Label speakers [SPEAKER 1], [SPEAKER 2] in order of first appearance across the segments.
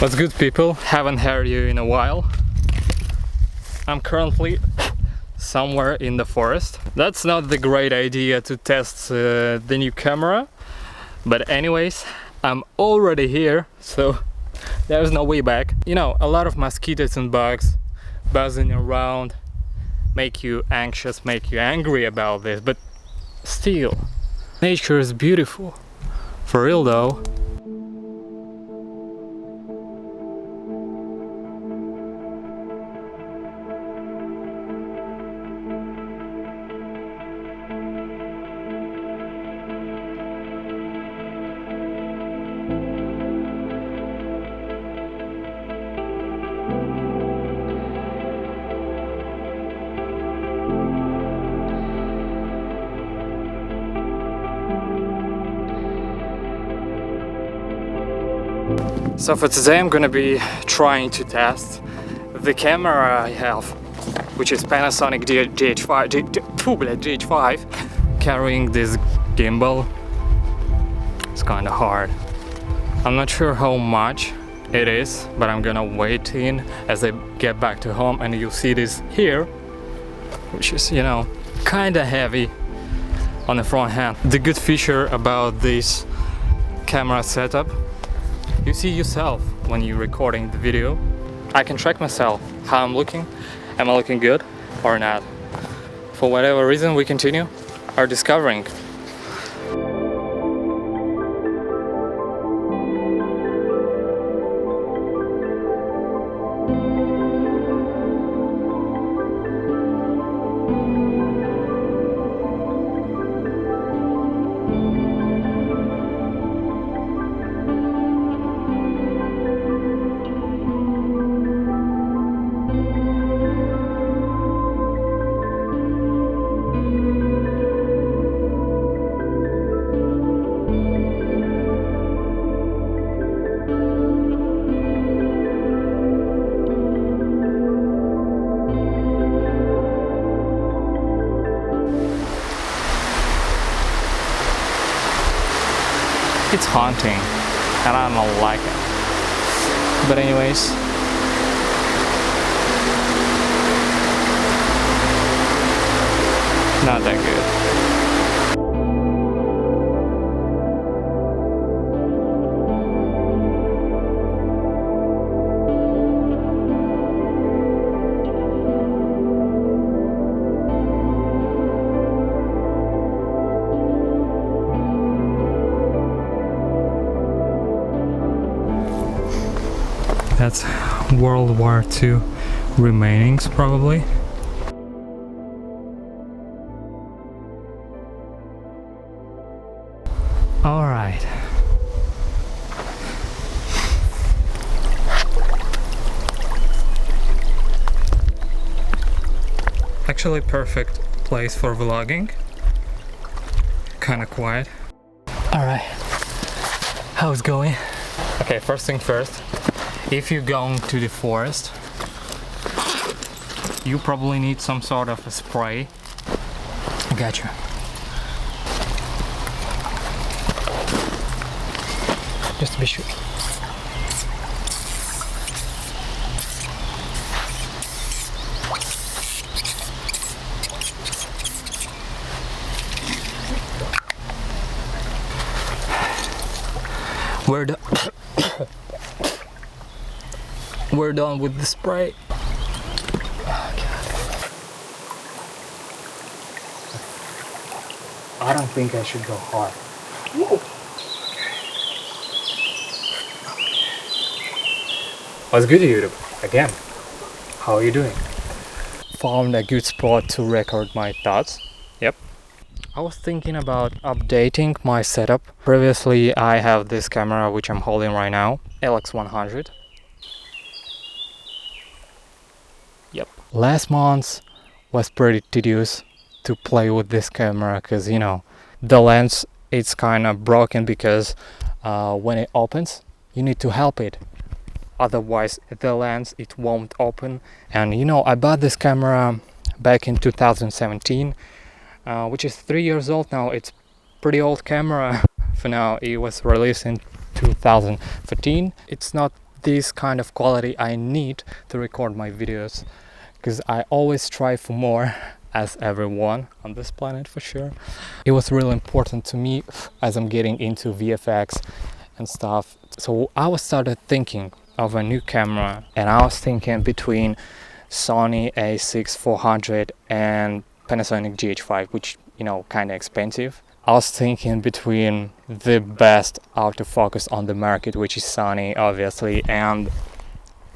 [SPEAKER 1] What's good, people? Haven't heard you in a while. I'm currently somewhere in the forest. That's not the great idea to test the new camera, but anyways, I'm already here, so there's no way back. You know, a lot of mosquitoes and bugs buzzing around make you anxious, make you angry about this, but still, nature is beautiful. For real though. So for today I'm gonna be trying to test the camera I have, which is Panasonic GH5, carrying this gimbal. It's kinda hard. I'm not sure how much it is, but I'm gonna wait in as I get back to home and you'll see this here, which is, you know, kinda heavy on the front hand. The good feature about this camera setup, you see yourself when you're recording the video. I can track myself, how I'm looking. Am I looking good or not? For whatever reason, we continue our discovering. It's haunting and I don't like it. But anyways, not that good. That's World War II remainings, probably. All right. Actually, perfect place for vlogging. Kind of quiet. All right. How's it going? Okay, first thing first. If you're going to the forest, you probably need some sort of a spray. Gotcha. Just to be sure. We're done with the spray. Oh, God. I don't think I should go hard. Whoa. What's good, YouTube? Again, how are you doing? Found a good spot to record my thoughts. Yep. I was thinking about updating my setup. Previously, I have this camera which I'm holding right now, LX100. Yep. Last month was pretty tedious to play with this camera because, you know, the lens, it's kind of broken because when it opens, you need to help it. Otherwise, the lens, it won't open. And, you know, I bought this camera back in 2017, which is 3 years old now. It's pretty old camera for now. It was released in 2015. It's not this kind of quality I need to record my videos, because I always strive for more, as everyone on this planet for sure. It was really important to me as I'm getting into VFX and stuff. So I was started thinking of a new camera, and I was thinking between Sony a6400 and Panasonic GH5, which, you know, kind of expensive. I was thinking between the best autofocus on the market, which is Sony obviously, and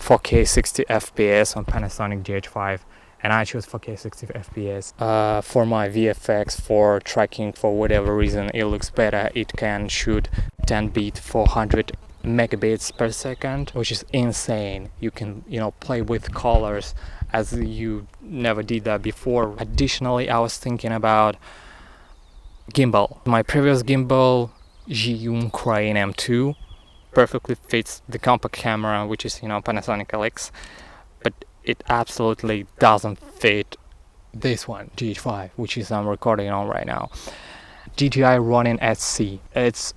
[SPEAKER 1] 4K 60 FPS on Panasonic GH5, and I chose 4K 60 FPS. For my VFX, for tracking, for whatever reason, it looks better. It can shoot 10-bit 400 megabits per second, which is insane. You can, you know, play with colors as you never did that before. Additionally, I was thinking about gimbal. My previous gimbal, GH5 M2, perfectly fits the compact camera, which is, you know, Panasonic LX, but it absolutely doesn't fit this one, GH5, which is I'm recording on right now. DJI Ronin SC. It's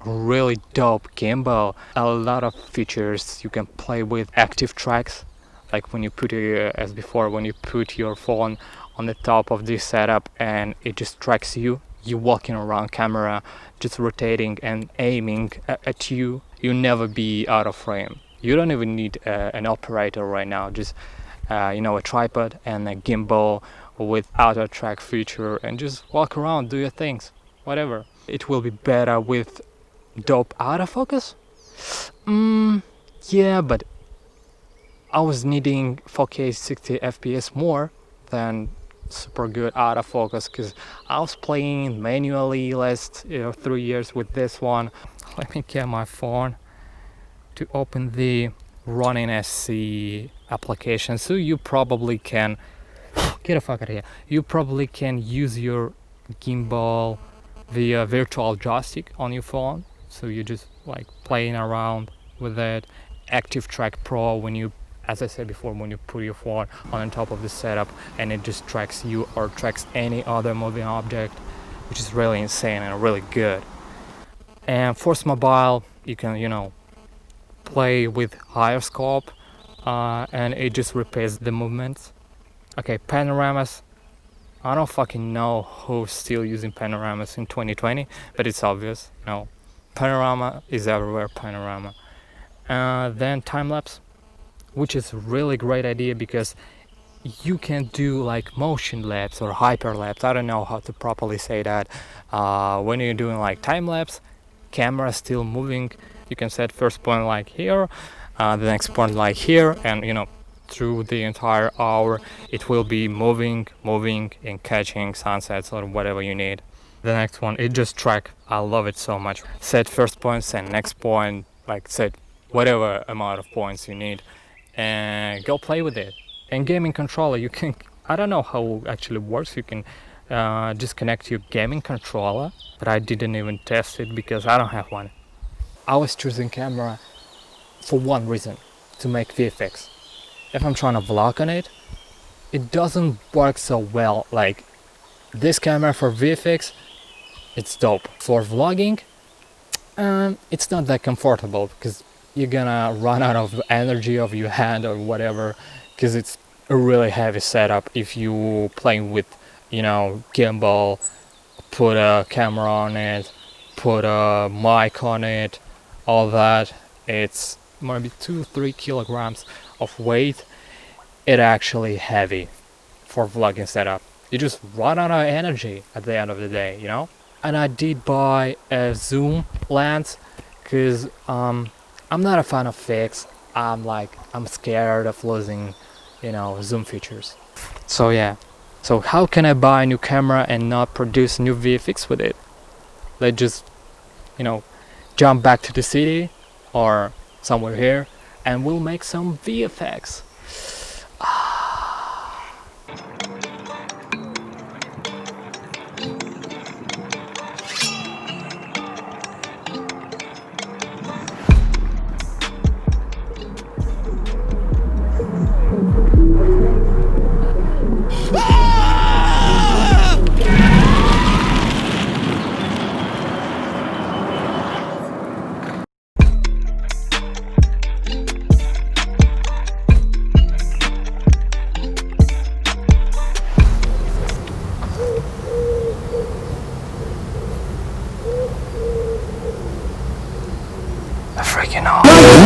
[SPEAKER 1] really dope gimbal. A lot of features. You can play with active tracks, like when you put as before, when you put your phone on the top of this setup and it just tracks you. You walking around camera, just rotating and aiming at you. You'll never be out of frame. You don't even need an operator right now. Just you know, a tripod and a gimbal with auto track feature, and just walk around, do your things, whatever. It will be better with dope autofocus. Yeah, but I was needing 4K 60 FPS more than super good autofocus, because I was playing manually last 3 years with this one. Let me get my phone to open the Ronin SC application, so you probably can get the fuck out of here. You probably can use your gimbal via virtual joystick on your phone, so you just like playing around with it. Active Track Pro, when you, as I said before, when you put your phone on top of the setup and it just tracks you or tracks any other moving object, which is really insane and really good. And Force Mobile, you can, you know, play with higher scope, and it just repeats the movements. Okay, panoramas. I don't fucking know who's still using panoramas in 2020, but it's obvious, you know, panorama is everywhere, panorama. Then time lapse, which is really great idea, because you can do like motion lapse or hyperlapse. I don't know how to properly say that. When you're doing like time lapse, camera still moving. You can set first point like here, the next point like here, and you know, through the entire hour it will be moving and catching sunsets or whatever you need. The next one, it just track. I love it so much. Set first point, set next point, like set whatever amount of points you need, and go play with it. And gaming controller, you can, I don't know how it actually works. You can just connect your gaming controller, but I didn't even test it because I don't have one. I was choosing camera for one reason, to make VFX. If I'm trying to vlog on it, it doesn't work so well. Like this camera for VFX, it's dope. For vlogging, it's not that comfortable, because you're gonna run out of energy of your hand or whatever, because it's a really heavy setup. If you playing with, you know, gimbal, put a camera on it, put a mic on it, all that, it's maybe 2-3 kilograms of weight. It actually heavy for vlogging setup. You just run out of energy at the end of the day, you know. And I did buy a zoom lens, because I'm not a fan of fix. I'm scared of losing, you know, zoom features. So yeah, so how can I buy a new camera and not produce new VFX with it? Let's just, you know, jump back to the city or somewhere here and we'll make some VFX. taking off.